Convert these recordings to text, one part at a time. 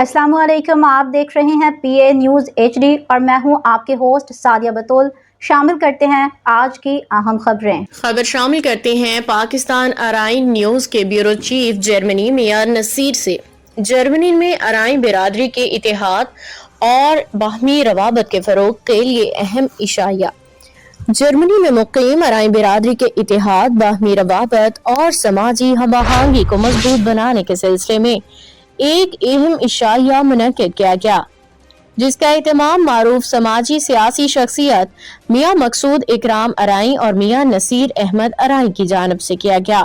अस्सलाम वालेकुम। आप देख रहे हैं PA न्यूज़ HD और मैं हूं आपके होस्ट सादिया बतूल। शामिल करते हैं आज की अहम खबर शामिल करते हैं पाकिस्तान अराइन न्यूज़ के ब्यूरो चीफ जर्मनी मियां नसीर से। जर्मनी में अराइन बिरादरी के इतिहाद और बाहमी रवाबत के फरोग के लिए अहम इशाया। जर्मनी में मुकीम अराइन बिरादरी के इतिहाद, बाहमी रवाबत और समाजी हम आहंगी को मजबूत बनाने के सिलसिले में एक अहम इशाया मुनक्किद किया गया, जिसका एहतमाम मारूफ समाजी सियासी शख्सियत मियां मकसूद इकराम अराइन और मियां नसीर अहमद अराइन की जानिब से किया गया।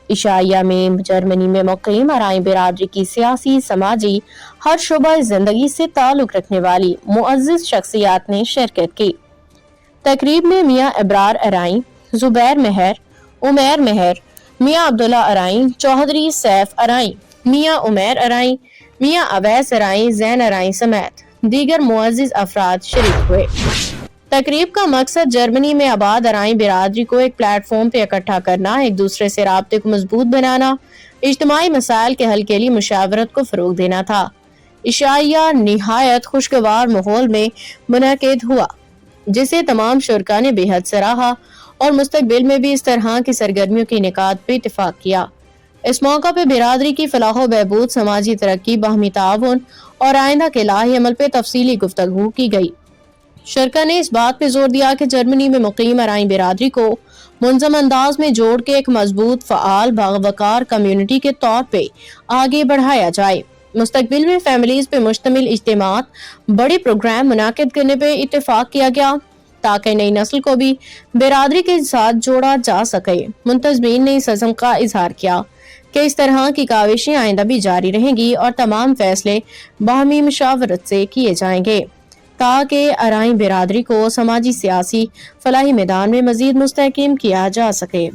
इशाया में जर्मनी में मुकीम अराइन बिरादरी की सियासी, समाजी हर शुबा जिंदगी से ताल्लुक रखने वाली मुअज़्ज़िज़ शख्सियात ने शिरकत की। तकरीब में मियां इब्रार अराइन, जुबैर मेहर, उमैर मेहर, मियां अब्दुल्ला अराइन, चौधरी सैफ अराइन, मियां उमैर अराइन, मियां अवैस अराइन, जैन अराइन समेत दीगर मुअज़्ज़िज़ अफराद शरीक हुए। तकरीब का मकसद जर्मनी में आबाद अराइन बिरादरी को एक प्लेटफॉर्म पे इकट्ठा करना, एक दूसरे से राब्ते को मजबूत बनाना, इज्तिमाई मसाइल के हल के लिए मुशावरत को फरोग देना था। इशाया निहायत खुशगवार माहौल में मुनक़िद हुआ, जिसे तमाम शुरका ने बेहद सराहा और मुस्तकबिल में भी इस तरह की सरगर्मियों के इनेकाद पे इत्तेफाक किया। इस मौका पे बिरादरी की फलाह व बहबूद, समाजी तरक्की, बाहमी ताउन और आइंदा के इलाही अमल पे तफसीली गुफ्तगू की गई। शुरका ने इस बात पे जोर दिया कि जर्मनी में मुकीम अराइन बिरादरी को मुंज़म अंदाज में जोड़ के एक मजबूत, फ़आल, बावकार कम्युनिटी के तौर पे आगे बढ़ाया जाए। मुस्तकबिल में फैमिलीज पे मुश्तमिल इज्तिमात, बड़े प्रोग्राम मुनाकिद करने पे इत्तेफाक किया गया, ताकि नई नस्ल को भी बिरादरी के साथ जोड़ा जा सके। मुंतज़मीन ने इस अज़्म का इजहार किया कि इस तरह की काविशें आइंदा भी जारी रहेंगी और तमाम फैसले बाहमी मुशावरत से किए जाएंगे, ताकि अराइन बिरादरी को समाजी, सियासी, फलाही मैदान में मजीद मुस्तहकम किया जा सके।